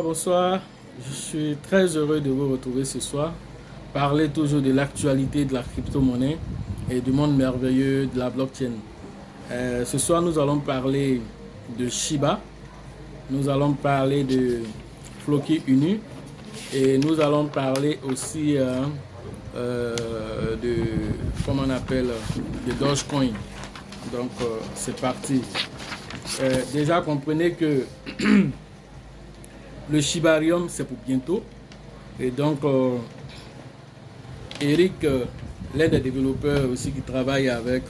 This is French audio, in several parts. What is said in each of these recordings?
Bonsoir. Je suis très heureux de vous retrouver ce soir. Parler toujours de l'actualité de la crypto-monnaie et du monde merveilleux de la blockchain. Ce soir, nous allons parler de Shiba. Nous allons parler de Floki Inu. Et nous allons parler aussi de, comment on appelle, de Dogecoin. Donc, c'est parti. Déjà, comprenez que le Shibarium, c'est pour bientôt. Et donc, Eric, l'un des développeurs aussi qui travaille avec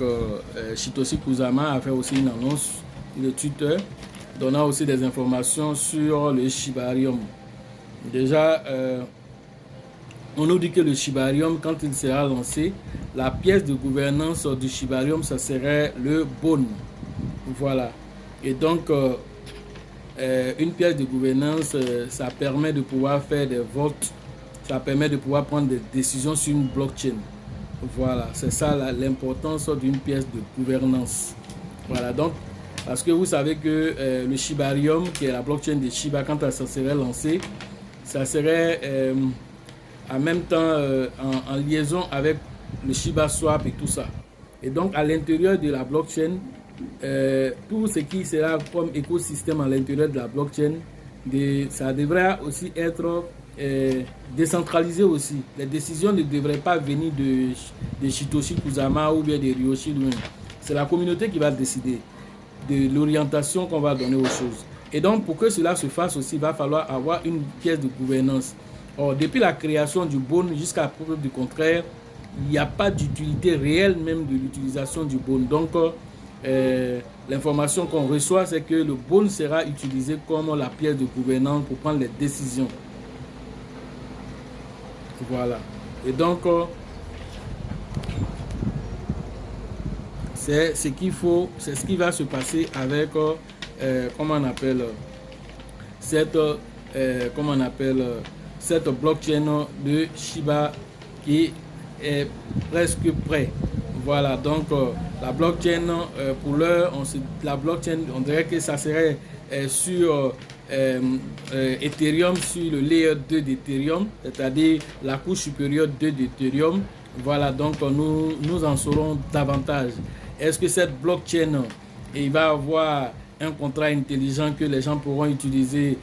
Satoshi Kusama, a fait aussi une annonce, le Twitter, donnant aussi des informations sur le Shibarium. Déjà, on nous dit que le Shibarium, quand il sera lancé, la pièce de gouvernance du Shibarium, ça serait le Bone. Voilà. Et donc, une pièce de gouvernance, ça permet de pouvoir faire des votes, ça permet de pouvoir prendre des décisions sur une blockchain. Voilà, c'est ça l'importance d'une pièce de gouvernance. Voilà, donc, parce que vous savez que le Shibarium, qui est la blockchain de Shiba, quand ça serait lancé, ça serait en même temps en liaison avec le Shiba Swap et tout ça. Et donc, à l'intérieur de la blockchain, tout ce qui sera comme écosystème à l'intérieur de la blockchain, ça devrait aussi être décentralisé aussi. Les décisions ne devraient pas venir de Satoshi Kusama ou bien de Ryoshi lui-même. C'est la communauté qui va décider de l'orientation qu'on va donner aux choses. Et donc, pour que cela se fasse aussi, il va falloir avoir une pièce de gouvernance. Or, depuis la création du Bone jusqu'à preuve du contraire, il n'y a pas d'utilité réelle même de l'utilisation du Bone. Donc, l'information qu'on reçoit, c'est que le Bone sera utilisé comme la pièce de gouvernance pour prendre les décisions. Voilà. Et donc, c'est ce qu'il faut, c'est ce qui va se passer avec, comment on appelle, cette blockchain de Shiba qui est presque prêt. Voilà, donc la blockchain, pour l'heure, on dirait que ça serait sur Ethereum, sur le layer 2 d'Ethereum, c'est-à-dire la couche supérieure 2 d'Ethereum. Voilà, donc nous en saurons davantage. Est-ce que cette blockchain, il va avoir un contrat intelligent que les gens pourront utiliser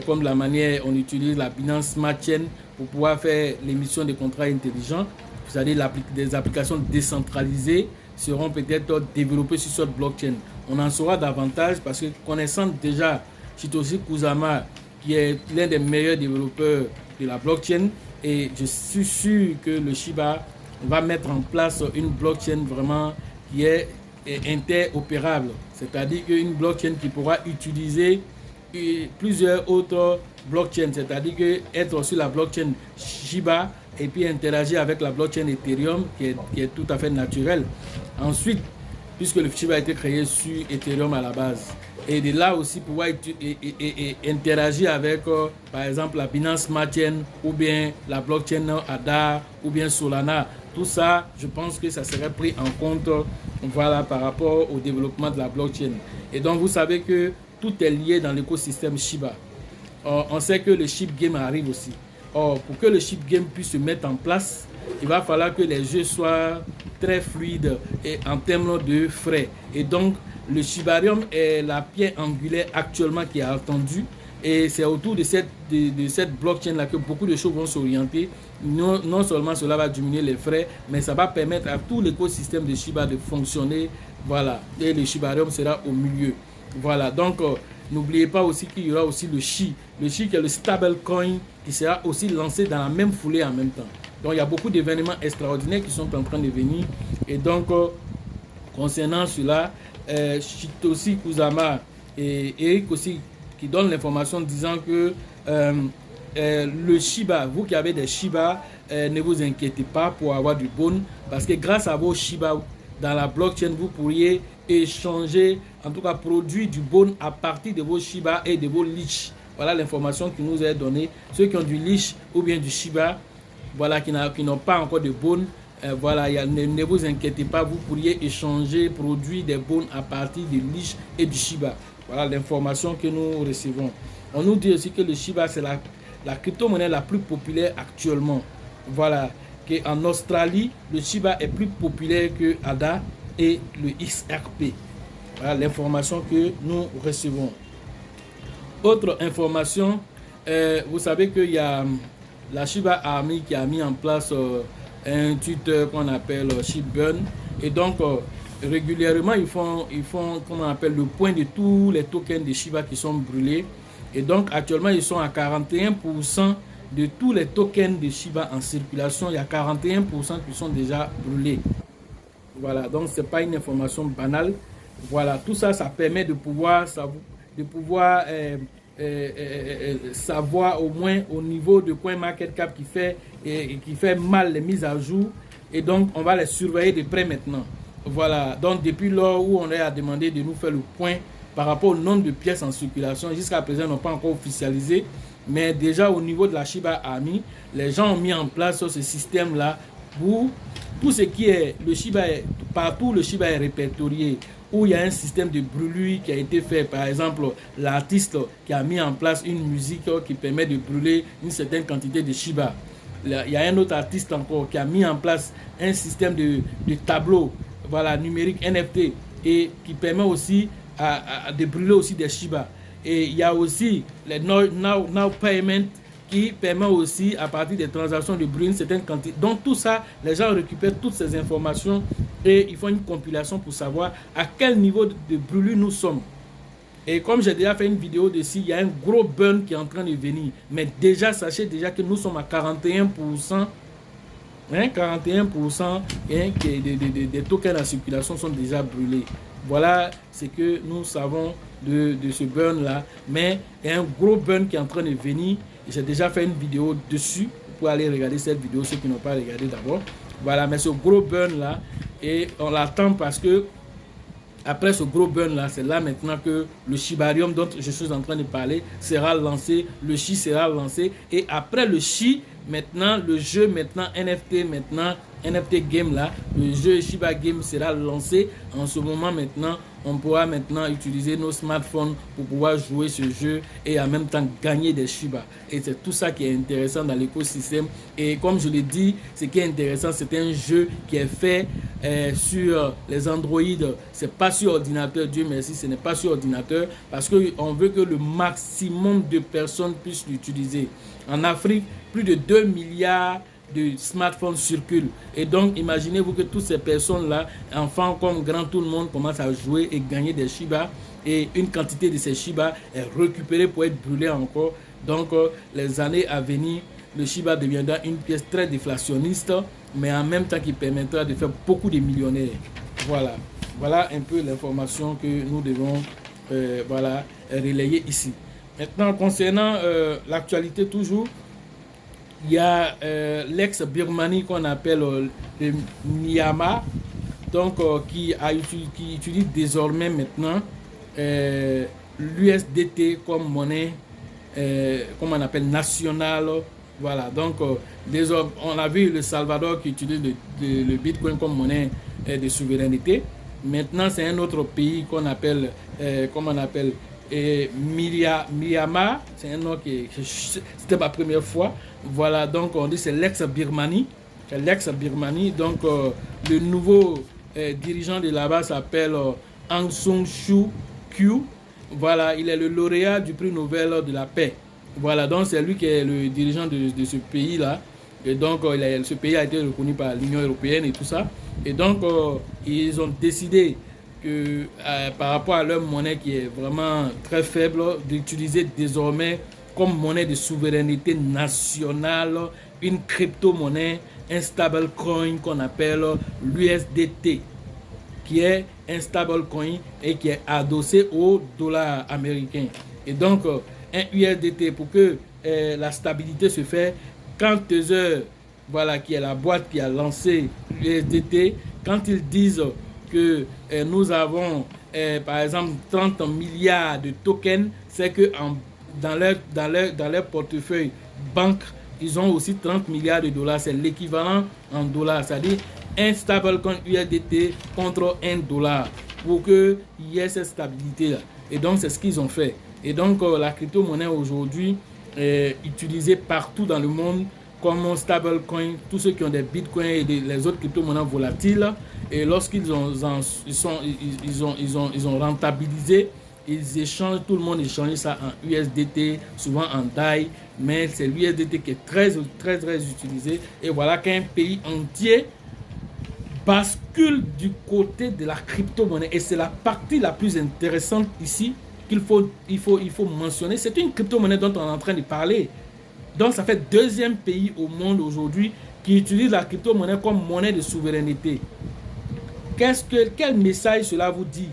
comme la manière on utilise la Binance Smart Chain pour pouvoir faire l'émission de contrats intelligents? C'est-à-dire des applications décentralisées seront peut-être développées sur cette blockchain. On en saura davantage parce que connaissant déjà Satoshi Kusama, qui est l'un des meilleurs développeurs de la blockchain, et je suis sûr que le Shiba va mettre en place une blockchain vraiment qui est interopérable. C'est-à-dire une blockchain qui pourra utiliser plusieurs autres blockchains, c'est-à-dire que être sur la blockchain Shiba et puis interagir avec la blockchain Ethereum qui est tout à fait naturelle. Ensuite, puisque le Shiba a été créé sur Ethereum à la base, et de là aussi pouvoir interagir avec par exemple la Binance Smart Chain ou bien la blockchain ADA ou bien Solana. Tout ça, je pense que ça serait pris en compte, voilà, par rapport au développement de la blockchain. Et donc, vous savez que tout est lié dans l'écosystème Shiba. On sait que le chip game arrive aussi. Or, pour que le chip game puisse se mettre en place, il va falloir que les jeux soient très fluides et en termes de frais. Et donc, le Shibarium est la pierre angulaire actuellement qui est attendue. Et c'est autour de cette blockchain-là que beaucoup de choses vont s'orienter. Non seulement cela va diminuer les frais, mais ça va permettre à tout l'écosystème de Shiba de fonctionner. Voilà. Et le Shibarium sera au milieu. Voilà. Donc, n'oubliez pas aussi qu'il y aura aussi le SHI. Le SHI qui est le stablecoin qui sera aussi lancé dans la même foulée en même temps. Donc, il y a beaucoup d'événements extraordinaires qui sont en train de venir. Et donc, concernant cela, Satoshi Kusama et Eric aussi qui donnent l'information disant que le Shiba, vous qui avez des Shiba, ne vous inquiétez pas pour avoir du Bone parce que grâce à vos Shiba dans la blockchain, vous pourriez échanger, en tout cas produire du Bone à partir de vos Shiba et de vos Leash. Voilà l'information qui nous est donnée. Ceux qui ont du Leash ou bien du Shiba, voilà, qui n'ont pas encore de Bone, voilà, ne vous inquiétez pas, vous pourriez échanger, produire des Bones à partir du Leash et du Shiba. Voilà l'information que nous recevons. On nous dit aussi que le Shiba, c'est la crypto-monnaie la plus populaire actuellement. Voilà, qu'en Australie, le Shiba est plus populaire que ADA et le XRP. Voilà l'information que nous recevons. Autre information, vous savez qu'il y a la Shiba Army qui a mis en place un Twitter qu'on appelle Shibburn. Et donc, régulièrement, ils font comment on appelle, le point de tous les tokens de Shiba qui sont brûlés. Et donc, actuellement, ils sont à 41% de tous les tokens de Shiba en circulation. Il y a 41% qui sont déjà brûlés. Voilà, donc ce n'est pas une information banale. Voilà, tout ça, ça permet de pouvoir savoir au moins au niveau de CoinMarketCap qui fait mal les mises à jour. Et donc, on va les surveiller de près maintenant. Voilà, donc depuis lors où on a demandé de nous faire le point par rapport au nombre de pièces en circulation, jusqu'à présent, ils n'ont pas encore officialisé. Mais déjà au niveau de la Shiba Army, les gens ont mis en place ce système-là pour tout ce qui est le Shiba, partout le Shiba est répertorié, où il y a un système de brûlure qui a été fait. Par exemple, l'artiste qui a mis en place une musique qui permet de brûler une certaine quantité de Shiba. Il y a un autre artiste encore qui a mis en place un système de tableau, voilà, numérique NFT, et qui permet aussi de brûler aussi des Shiba. Et il y a aussi les now Payment qui permet aussi à partir des transactions de brûler une certaine quantité. Donc tout ça, les gens récupèrent toutes ces informations et ils font une compilation pour savoir à quel niveau de brûlure nous sommes. Et comme j'ai déjà fait une vidéo dessus, il y a un gros burn qui est en train de venir. Mais déjà, sachez déjà que nous sommes à 41%. 41% des tokens en circulation sont déjà brûlés. Voilà ce que nous savons de ce burn là. Mais il y a un gros burn qui est en train de venir. J'ai déjà fait une vidéo dessus. Vous pouvez aller regarder cette vidéo, ceux qui n'ont pas regardé d'abord. Voilà, mais ce gros burn là, et on l'attend parce que après ce gros burn là, c'est là maintenant que le Shibarium dont je suis en train de parler sera lancé, le Shi sera lancé, et après le Shi, maintenant le jeu NFT game là, le jeu Shiba Game sera lancé. En ce moment maintenant, on pourra maintenant utiliser nos smartphones pour pouvoir jouer ce jeu et en même temps gagner des Shiba. Et c'est tout ça qui est intéressant dans l'écosystème. Et comme je l'ai dit, ce qui est intéressant, c'est un jeu qui est fait sur les Android. C'est pas sur ordinateur, Dieu merci, ce n'est pas sur ordinateur, parce qu'on veut que le maximum de personnes puissent l'utiliser. En Afrique, plus de 2 milliards de smartphones circulent. Et donc, imaginez-vous que toutes ces personnes-là, enfants comme grands, tout le monde commence à jouer et gagner des Shiba. Et une quantité de ces Shiba est récupérée pour être brûlée encore. Donc, les années à venir, le Shiba deviendra une pièce très déflationniste, mais en même temps qui permettra de faire beaucoup de millionnaires. Voilà. Voilà un peu l'information que nous devons relayer ici. Maintenant, concernant l'actualité toujours, il y a l'ex-Birmanie qu'on appelle le Myanmar, donc qui utilise désormais maintenant l'USDT comme monnaie, comme on appelle nationale. Voilà, donc désormais, on a vu le Salvador qui utilise le Bitcoin comme monnaie de souveraineté. Maintenant, c'est un autre pays qu'on appelle, Myanmar, c'est un nom qui c'était ma première fois. Voilà, donc on dit c'est l'ex-Birmanie. Donc le nouveau dirigeant de là-bas s'appelle Aung San Suu Kyi. Voilà, il est le lauréat du prix Nobel de la paix. Voilà, donc c'est lui qui est le dirigeant de ce pays-là. Et donc ce pays a été reconnu par l'Union européenne et tout ça. Et donc ils ont décidé que par rapport à leur monnaie qui est vraiment très faible, d'utiliser désormais comme monnaie de souveraineté nationale une crypto-monnaie, un stablecoin qu'on appelle l'USDT, qui est un stablecoin et qui est adossé au dollar américain. Et donc un USDT, pour que la stabilité se fait, quand Tether, voilà, qui est la boîte qui a lancé l'USDT, quand ils disent que nous avons par exemple 30 milliards de tokens, c'est que dans leur portefeuille banque, ils ont aussi 30 milliards de dollars. C'est l'équivalent en dollars, c'est-à-dire un stablecoin USDT contre $1 pour qu'il y ait cette stabilité-là. Et donc, c'est ce qu'ils ont fait. Et donc, la crypto-monnaie aujourd'hui est utilisée partout dans le monde comme stablecoin, tous ceux qui ont des bitcoins et les autres crypto-monnaies volatiles. Et lorsqu'ils ils ont rentabilisé, ils échangent, tout le monde échange ça en USDT, souvent en DAI, mais c'est l'USDT qui est très utilisé. Et voilà qu'un pays entier bascule du côté de la crypto-monnaie. Et c'est la partie la plus intéressante ici qu'il faut mentionner. C'est une crypto-monnaie dont on est en train de parler. Donc ça fait deuxième pays au monde aujourd'hui qui utilise la crypto-monnaie comme monnaie de souveraineté. Quel message cela vous dit?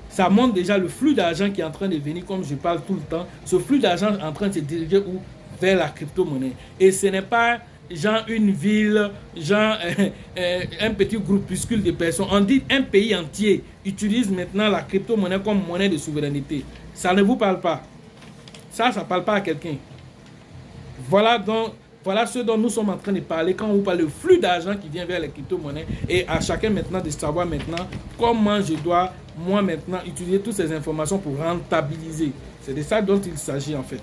Ça montre déjà le flux d'argent qui est en train de venir, comme je parle tout le temps. Ce flux d'argent est en train de se diriger où? Vers la crypto-monnaie. Et ce n'est pas genre une ville, genre un petit groupuscule de personnes. On dit un pays entier utilise maintenant la crypto-monnaie comme monnaie de souveraineté. Ça ne vous parle pas. Ça ne parle pas à quelqu'un. Voilà ce dont nous sommes en train de parler quand on parle du flux d'argent qui vient vers les crypto-monnaies, et à chacun maintenant de savoir maintenant comment je dois, moi maintenant, utiliser toutes ces informations pour rentabiliser. C'est de ça dont il s'agit en fait.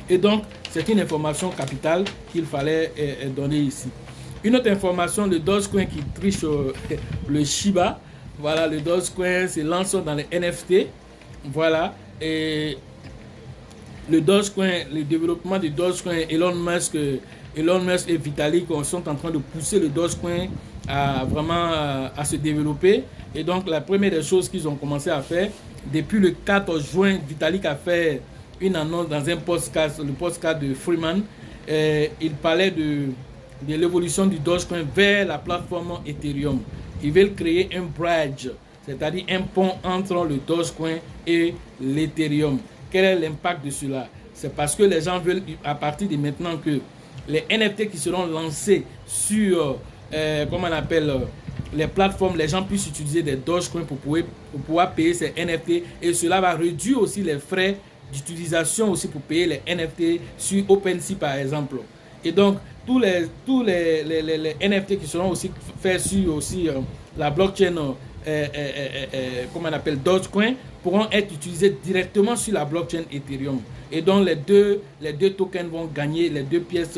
Et donc, c'est une information capitale qu'il fallait donner ici. Une autre information, le Dogecoin qui triche le Shiba. Voilà, le Dogecoin se lance dans les NFT. Voilà, et le Dogecoin, le développement du Dogecoin, Elon Musk et Vitalik sont en train de pousser le Dogecoin à vraiment à se développer. Et donc la première des choses qu'ils ont commencé à faire, depuis le 4 juin, Vitalik a fait une annonce dans un podcast, le podcast de Freeman. Il parlait de l'évolution du Dogecoin vers la plateforme Ethereum. Ils veulent créer un bridge, c'est-à-dire un pont entre le Dogecoin et l'Ethereum. Quel est l'impact de cela? C'est parce que les gens veulent, à partir de maintenant, que les NFT qui seront lancés sur, comment on appelle, les plateformes, les gens puissent utiliser des Dogecoin pour pouvoir payer ces NFT. Et cela va réduire aussi les frais d'utilisation aussi pour payer les NFT sur OpenSea par exemple. Et donc, tous les NFT qui seront aussi faits sur aussi, la blockchain, comment on appelle, Dogecoin, pourront être utilisés directement sur la blockchain Ethereum. Et donc les deux tokens vont gagner, les deux pièces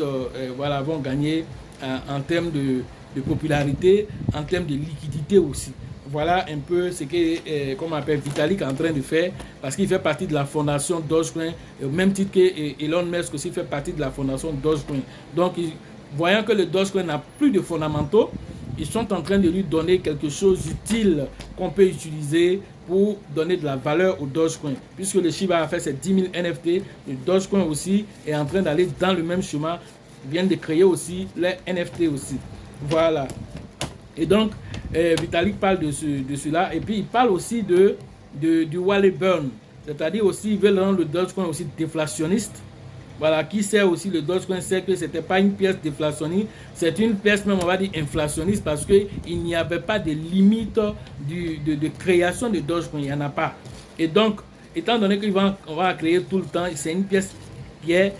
voilà, vont gagner en termes de popularité, en termes de liquidité aussi. Voilà un peu ce que comme on appelle Vitalik est en train de faire, parce qu'il fait partie de la fondation Dogecoin, au même titre que Elon Musk aussi fait partie de la fondation Dogecoin. Donc voyant que le Dogecoin n'a plus de fondamentaux, ils sont en train de lui donner quelque chose d'utile qu'on peut utiliser pour donner de la valeur au Dogecoin. Puisque le Shiba a fait ses 10 000 NFT, le Dogecoin aussi est en train d'aller dans le même chemin, vient de créer aussi les NFT aussi. Voilà. Et donc, Vitalik parle de cela, et puis il parle aussi du wallet burn, c'est-à-dire aussi, ils veulent rendre le Dogecoin aussi déflationniste. Voilà, qui sait aussi, le Dogecoin sait que ce n'était pas une pièce déflationniste, c'est une pièce même, on va dire, inflationniste, parce qu'il n'y avait pas de limite de création de Dogecoin, il n'y en a pas. Et donc, étant donné qu'on va créer tout le temps, c'est une pièce qui est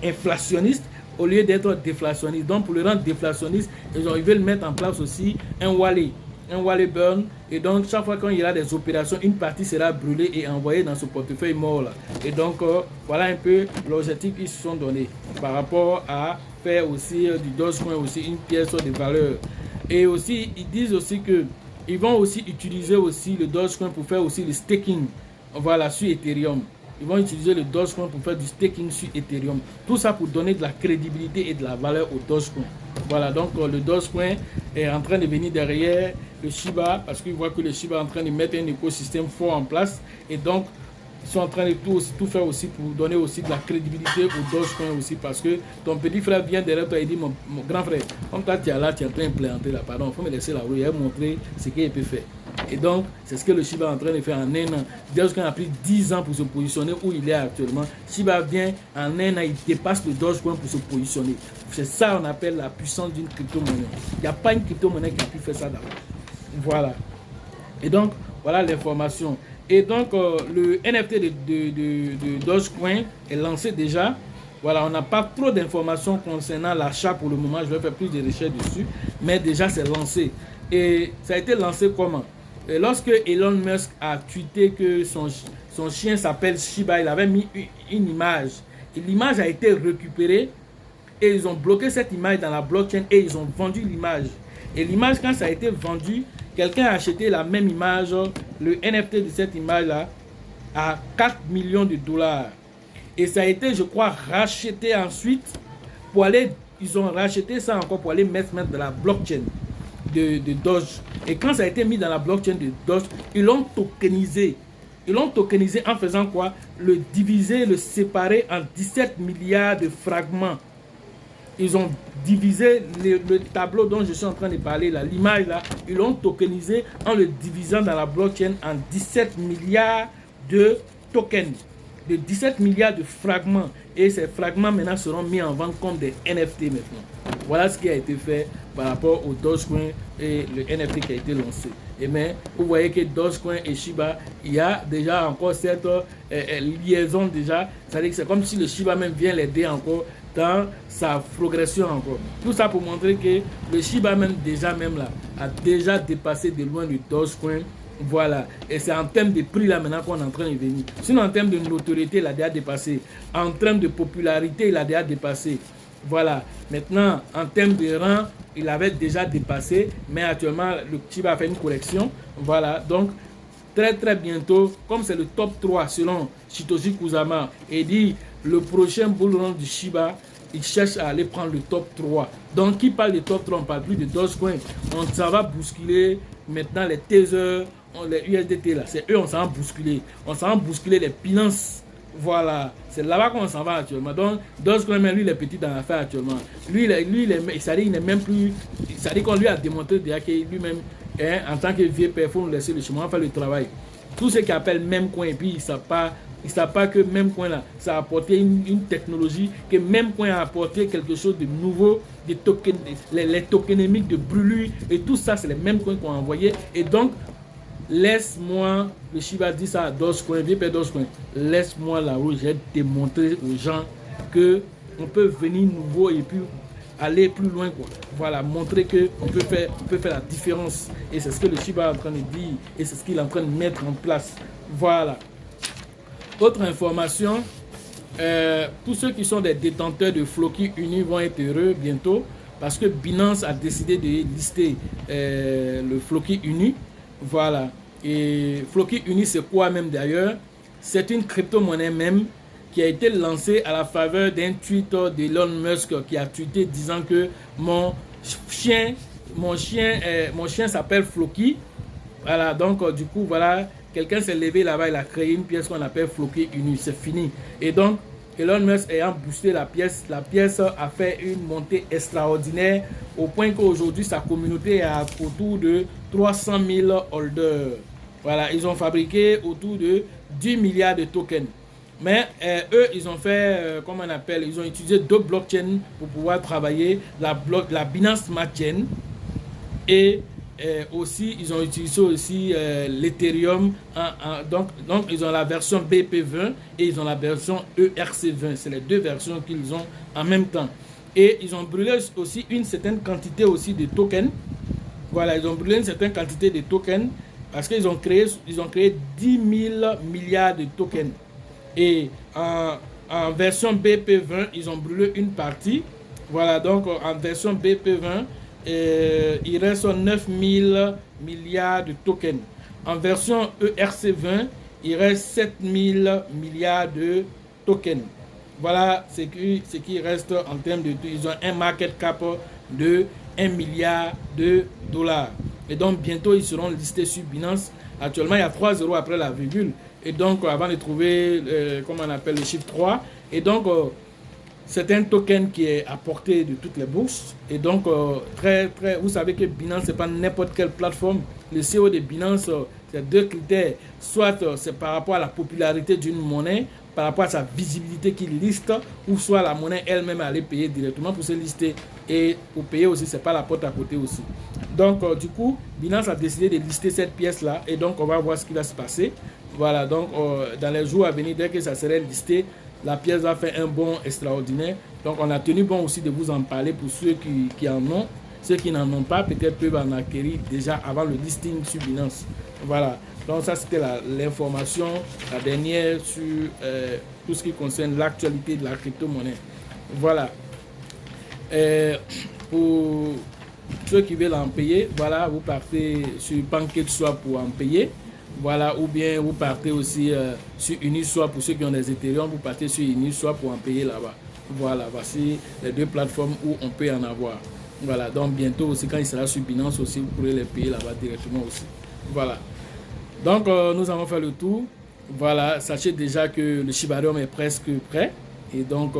inflationniste au lieu d'être déflationniste. Donc, pour le rendre déflationniste, ils veulent mettre en place aussi un wallet burn, et donc chaque fois qu'il y aura des opérations, une partie sera brûlée et envoyée dans ce portefeuille mort là. Et donc voilà un peu l'objectif qu'ils se sont donnés par rapport à faire aussi du Dogecoin aussi une pièce de valeur. Et aussi ils disent aussi que ils vont aussi utiliser aussi le Dogecoin pour faire aussi le staking, voilà, sur Ethereum. Ils vont utiliser le Dogecoin pour faire du staking sur Ethereum. Tout ça pour donner de la crédibilité et de la valeur au Dogecoin. Voilà, donc le Dogecoin est en train de venir derrière le Shiba, parce qu'ils voient que le Shiba est en train de mettre un écosystème fort en place. Et donc, ils sont en train de tout faire aussi pour donner aussi de la crédibilité au Dogecoin aussi, parce que ton petit frère vient derrière toi et dit, mon grand frère, comme toi tu es là, tu es en train de planter là, pardon, il faut me laisser la roue et montrer ce qu'il peut faire. Et donc, c'est ce que le Shiba est en train de faire en un an. Dogecoin a pris 10 ans pour se positionner où il est actuellement. Shiba vient en un an, il dépasse le Dogecoin pour se positionner. C'est ça qu'on appelle la puissance d'une crypto-monnaie. Il n'y a pas une crypto-monnaie qui a pu faire ça d'abord. Voilà. Et donc, voilà l'information. Et donc, le NFT de Dogecoin est lancé déjà. Voilà, on n'a pas trop d'informations concernant l'achat pour le moment. Je vais faire plus de recherches dessus. Mais déjà, c'est lancé. Et ça a été lancé comment? lorsque Elon Musk a tweeté que son chien s'appelle Shiba, il avait mis une image. Et l'image a été récupérée et ils ont bloqué cette image dans la blockchain et ils ont vendu l'image. Et l'image, quand ça a été vendu, quelqu'un a acheté la même image, le NFT de cette image-là, à 4 millions de dollars. Et ça a été, je crois, racheté ensuite pour aller, ils ont racheté ça encore pour aller mettre dans la blockchain de Doge. Et quand ça a été mis dans la blockchain de Doge, ils l'ont tokenisé. Ils l'ont tokenisé en faisant quoi? Le diviser, le séparer en 17 milliards de fragments. Ils ont divisé le tableau dont je suis en train de parler, l'image là, ils l'ont tokenisé en le divisant dans la blockchain en 17 milliards de tokens, de 17 milliards de fragments. Et ces fragments maintenant seront mis en vente comme des NFT maintenant. Voilà ce qui a été fait par rapport au Dogecoin et le NFT qui a été lancé. Et mais vous voyez que Dogecoin et Shiba, il y a déjà encore cette liaison déjà. C'est-à-dire que c'est comme si le Shiba même vient l'aider encore dans sa progression encore. Tout ça pour montrer que le Shiba même là a déjà dépassé de loin le Dogecoin. Voilà, et c'est en termes de prix là maintenant qu'on est en train de venir. Sinon en termes de notoriété, il a déjà dépassé. En termes de popularité, il a déjà dépassé. Voilà, maintenant en termes de rang, il avait déjà dépassé, mais actuellement le Shiba a fait une correction. Voilà, donc très bientôt, comme c'est le top 3 selon Satoshi Kusama, et dit le prochain bull run du Shiba, il cherche à aller prendre le top 3. Donc qui parle de top 3, on ne parle plus de Dogecoin. On s'en va bousculer maintenant les Tether, les USDT là, c'est eux on s'en va bousculer. On s'en va bousculer les Binance. Voilà, c'est là-bas qu'on s'en va actuellement. Donc Dogecoin, lui il est petit dans l'affaire actuellement. Lui ça dit, il n'est même plus, ça dit qu'on lui a démontré déjà qu'il lui-même, en tant que vieux père, il faut nous laisser le chemin, faire le travail. Tous ceux qui appellent Memecoin et puis ils ne savent pas que Memecoin là, ça a apporté une technologie, que Memecoin a apporté quelque chose de nouveau, des tokens, les tokenomiques de brûlure et tout ça, c'est les Memecoins qu'on a envoyé. Et donc, laisse-moi, le Shiba dit ça à Dogecoin, vieux père Dogecoin, laisse-moi là où j'ai démontré aux gens que on peut venir nouveau et puis aller plus loin, quoi. Voilà, montrer que on peut faire la différence. Et c'est ce que le Shiba est en train de dire et c'est ce qu'il est en train de mettre en place. Voilà. Autre information, tous ceux qui sont des détenteurs de Floki Uni vont être heureux bientôt parce que Binance a décidé de lister le Floki Uni. Voilà. Et Floki Uni, c'est quoi même d'ailleurs? C'est une crypto-monnaie même qui a été lancée à la faveur d'un tweet d'Elon Musk qui a tweeté disant que mon chien s'appelle Floki. Voilà, donc du coup, voilà, quelqu'un s'est levé là-bas, il a créé une pièce qu'on appelle Floki Uni, c'est fini. Et donc, Elon Musk ayant boosté la pièce a fait une montée extraordinaire au point qu'aujourd'hui, sa communauté est autour de 300 000 holders. Voilà, ils ont fabriqué autour de 10 milliards de tokens. Mais eux, ils ont fait, comment on appelle, ils ont utilisé deux blockchains pour pouvoir travailler, la Binance Smart Chain et aussi, ils ont utilisé aussi l'Ethereum. Donc, ils ont la version BP20 et ils ont la version ERC20. C'est les deux versions qu'ils ont en même temps. Et ils ont brûlé aussi une certaine quantité aussi de tokens. Voilà, ils ont brûlé une certaine quantité de tokens parce qu'ils ont créé 10 000 milliards de tokens. Et en version BP20, ils ont brûlé une partie. Voilà, donc en version BP20, il reste 9 000 milliards de tokens. En version ERC20, il reste 7 000 milliards de tokens. Voilà ce qui reste en termes de... Ils ont un market cap de 1 milliard de dollars. Et donc bientôt, ils seront listés sur Binance. Actuellement, il y a 3 zéros après la virgule. Et donc, avant de trouver, comment on appelle, le chiffre 3. Et donc, c'est un token qui est à portée de toutes les bourses. Et donc, vous savez que Binance, ce n'est pas n'importe quelle plateforme. Le CEO de Binance, c'est deux critères. Soit c'est par rapport à la popularité d'une monnaie, par rapport à sa visibilité qu'il liste, ou soit la monnaie elle-même allait payer directement pour se lister. Et pour payer aussi, ce n'est pas la porte à côté aussi. Donc, du coup, Binance a décidé de lister cette pièce-là. Et donc, on va voir ce qui va se passer. Voilà, donc, dans les jours à venir, dès que ça serait listé, la pièce va faire un bond extraordinaire. Donc, on a tenu bon aussi de vous en parler pour ceux qui en ont. Ceux qui n'en ont pas, peut-être peuvent en acquérir déjà avant le listing sur Binance. Voilà. Donc ça, c'était l'information, la dernière sur tout ce qui concerne l'actualité de la crypto-monnaie. Voilà. Pour ceux qui veulent en payer, voilà, vous partez sur PancakeSwap pour en payer. Voilà, ou bien vous partez aussi sur Uniswap pour ceux qui ont des Ethereum, vous partez sur Uniswap pour en payer là-bas. Voilà, voici les deux plateformes où on peut en avoir. Voilà, donc bientôt aussi quand il sera sur Binance aussi, vous pourrez les payer là-bas directement aussi. Voilà. Donc nous avons fait le tour. Voilà, sachez déjà que le Shibarium est presque prêt. Et donc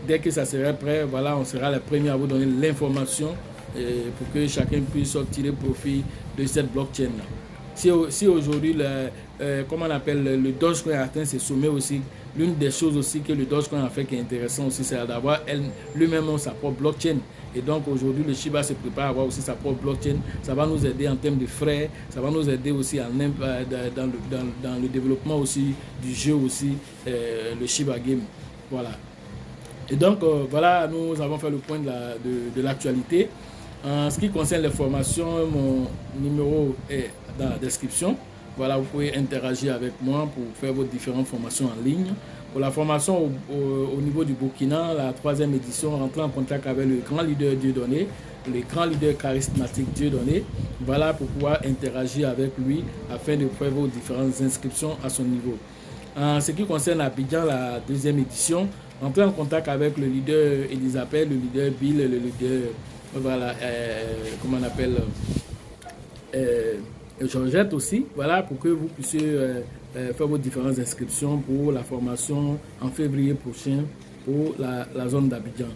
dès que ça sera prêt, voilà, on sera les premiers à vous donner l'information pour que chacun puisse tirer profit de cette blockchain là. Si aujourd'hui, comment on appelle, le Dogecoin a atteint ses sommets aussi, l'une des choses aussi que le Dogecoin a fait qui est intéressant aussi, c'est d'avoir lui-même sa propre blockchain. Et donc aujourd'hui, le Shiba se prépare à avoir aussi sa propre blockchain. Ça va nous aider en termes de frais, ça va nous aider aussi dans le développement aussi du jeu aussi, le Shiba Game. Voilà. Et donc voilà, nous avons fait le point de l'actualité. En ce qui concerne les formations, mon numéro est dans la description. Voilà, vous pouvez interagir avec moi pour faire vos différentes formations en ligne. Pour la formation au niveau du Burkina, la 3e édition, rentrez en contact avec le grand leader Dieudonné, le grand leader charismatique Dieudonné. Voilà, pour pouvoir interagir avec lui afin de faire vos différentes inscriptions à son niveau. En ce qui concerne Abidjan, la 2e édition, rentrez en contact avec le leader Elisabeth, le leader Bill, le leader... Voilà, comment on appelle, Georgette aussi, voilà, pour que vous puissiez faire vos différentes inscriptions pour la formation en février prochain pour la zone d'Abidjan.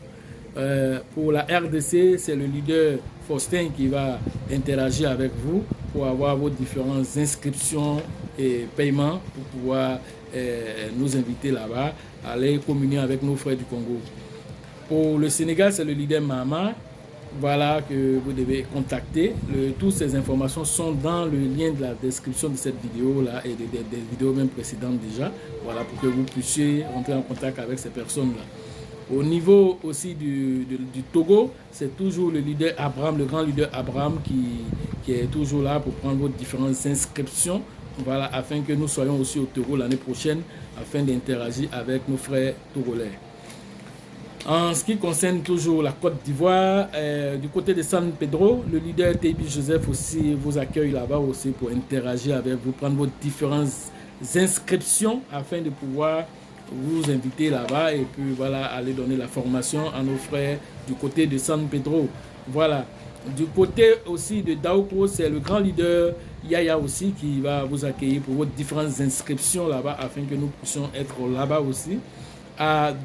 Pour la RDC, c'est le leader Faustin qui va interagir avec vous pour avoir vos différentes inscriptions et paiements pour pouvoir nous inviter là-bas à aller communier avec nos frères du Congo. Pour le Sénégal, c'est le leader Mama. Voilà, que vous devez contacter. Toutes ces informations sont dans le lien de la description de cette vidéo là et des vidéos même précédentes déjà. Voilà, pour que vous puissiez rentrer en contact avec ces personnes là. Au niveau aussi du Togo, c'est toujours le leader Abraham, le grand leader Abraham qui est toujours là pour prendre vos différentes inscriptions. Voilà, afin que nous soyons aussi au Togo l'année prochaine afin d'interagir avec nos frères togolais. En ce qui concerne toujours la Côte d'Ivoire, du côté de San Pedro, le leader Tebi Joseph aussi vous accueille là-bas aussi pour interagir avec vous, prendre vos différentes inscriptions afin de pouvoir vous inviter là-bas et puis voilà, aller donner la formation à nos frères du côté de San Pedro. Voilà. Du côté aussi de Daoko, c'est le grand leader Yaya aussi qui va vous accueillir pour vos différentes inscriptions là-bas afin que nous puissions être là-bas aussi. Dans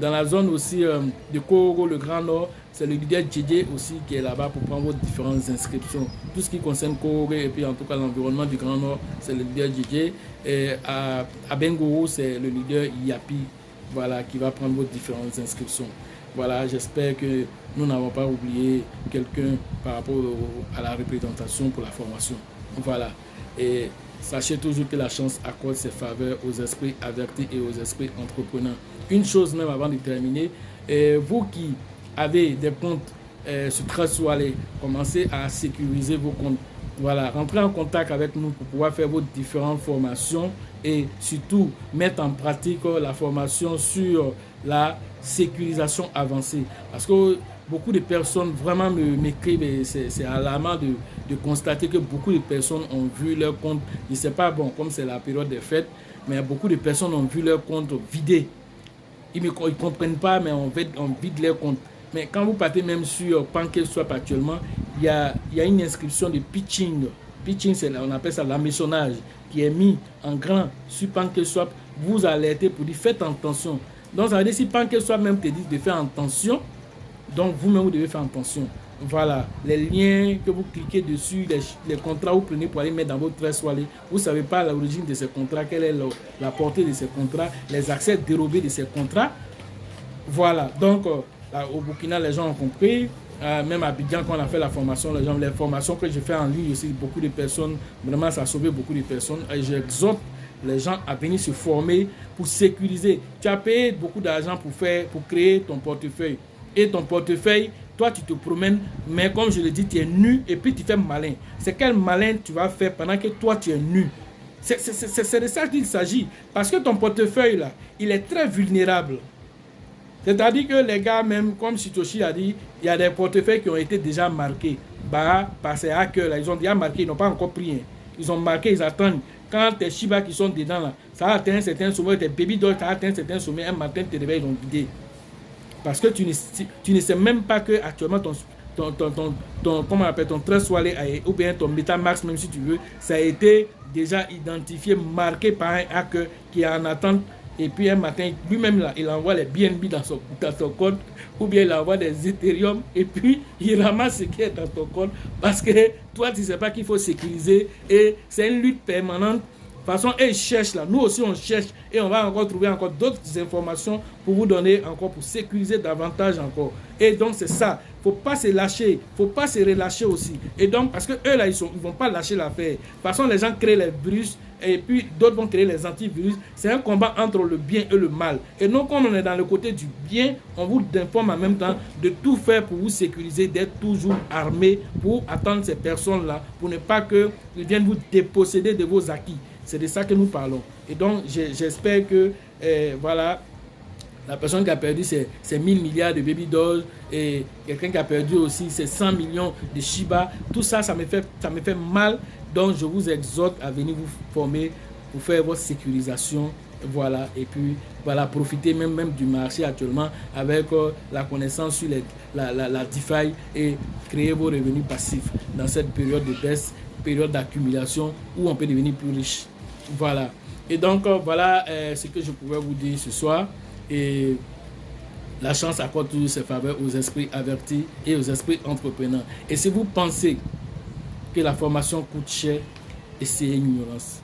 la zone aussi de Koro, le Grand Nord, c'est le leader Djedje aussi qui est là-bas pour prendre vos différentes inscriptions. Tout ce qui concerne Koro et puis en tout cas l'environnement du Grand Nord, c'est le leader Djedje. Et à Bengoro, c'est le leader Yapi, voilà, qui va prendre vos différentes inscriptions. Voilà, j'espère que nous n'avons pas oublié quelqu'un par rapport à la représentation pour la formation. Voilà. Et sachez toujours que la chance accorde ses faveurs aux esprits avertis et aux esprits entrepreneurs. Une chose même avant de terminer, vous qui avez des comptes sur Trust Wallet, commencez à sécuriser vos comptes. Voilà, rentrez en contact avec nous pour pouvoir faire vos différentes formations et surtout mettre en pratique la formation sur la sécurisation avancée. Parce que beaucoup de personnes vraiment m'écrivent et c'est alarmant de constater que beaucoup de personnes ont vu leur compte, je ne sais pas, bon, comme c'est la période des fêtes, mais beaucoup de personnes ont vu leur compte vidé. Ils ne comprennent pas, mais on vide leur compte. Mais quand vous partez même sur PancakeSwap actuellement, il y a une inscription de pitching. Pitching, on appelle ça l'hameçonnage, qui est mis en grand sur PancakeSwap. Vous alertez pour dire faites attention. Donc ça veut dire si PancakeSwap même te dit de faire attention, donc vous-même vous devez faire attention. Voilà, les liens que vous cliquez dessus, les contrats que vous prenez pour aller mettre dans votre Trust Wallet, vous ne savez pas l'origine de ces contrats, quelle est la portée de ces contrats, les accès dérobés de ces contrats. Voilà, donc au Burkina, les gens ont compris. Même à Abidjan, quand on a fait la formation, les formations que j'ai fait en ligne aussi, beaucoup de personnes, vraiment ça a sauvé beaucoup de personnes. Et j'exhorte les gens à venir se former pour sécuriser. Tu as payé beaucoup d'argent pour créer ton portefeuille. Et ton portefeuille, toi tu te promènes, mais comme je le dis, tu es nu et puis tu fais malin. C'est quel malin tu vas faire pendant que toi tu es nu? C'est de ça qu'il s'agit. Parce que ton portefeuille là, il est très vulnérable. C'est-à-dire que les gars, même comme Satoshi a dit, il y a des portefeuilles qui ont été déjà marqués. Par ces hackers là, ils ont déjà marqué, ils n'ont pas encore pris. Hein. Ils ont marqué, ils attendent. Quand tes Shiba qui sont dedans là, ça a atteint un certain sommet, tes baby dolls, ça a atteint un certain sommet, un matin tu te réveilles, ils ont vidé. Parce que tu ne sais même pas que actuellement comment on appelle, ton trust wallet ou bien ton MetaMask, même si tu veux, ça a été déjà identifié, marqué par un hacker qui est en attente. Et puis un matin, lui-même là, il envoie les BNB dans son code, ou bien il envoie des Ethereum, et puis il ramasse ce qui est dans ton code, parce que toi tu ne sais pas qu'il faut sécuriser, et c'est une lutte permanente. De toute façon, ils cherchent là, nous aussi on cherche, et on va encore trouver encore d'autres informations pour vous donner encore, pour sécuriser davantage encore. Et donc c'est ça, il ne faut pas se lâcher, il ne faut pas se relâcher aussi. Et donc, parce que eux là, ils ne vont pas lâcher l'affaire. De toute façon, les gens créent les virus, et puis d'autres vont créer les antivirus. C'est un combat entre le bien et le mal. Et nous, comme on est dans le côté du bien, on vous informe en même temps de tout faire pour vous sécuriser, d'être toujours armé pour attendre ces personnes-là, pour ne pas qu'ils viennent vous déposséder de vos acquis. C'est de ça que nous parlons. Et donc, j'espère que, voilà, la personne qui a perdu ses 1000 milliards de baby dolls et quelqu'un qui a perdu aussi ses 100 millions de Shiba, tout ça, ça me fait mal. Donc, je vous exhorte à venir vous former pour faire votre sécurisation. Voilà, et puis, voilà, profiter même du marché actuellement avec la connaissance sur la DeFi et créer vos revenus passifs dans cette période de baisse, période d'accumulation où on peut devenir plus riche. Voilà. Et donc, voilà ce que je pouvais vous dire ce soir. Et la chance accorde toujours ses faveurs aux esprits avertis et aux esprits entrepreneurs. Et si vous pensez que la formation coûte cher, essayez l'ignorance.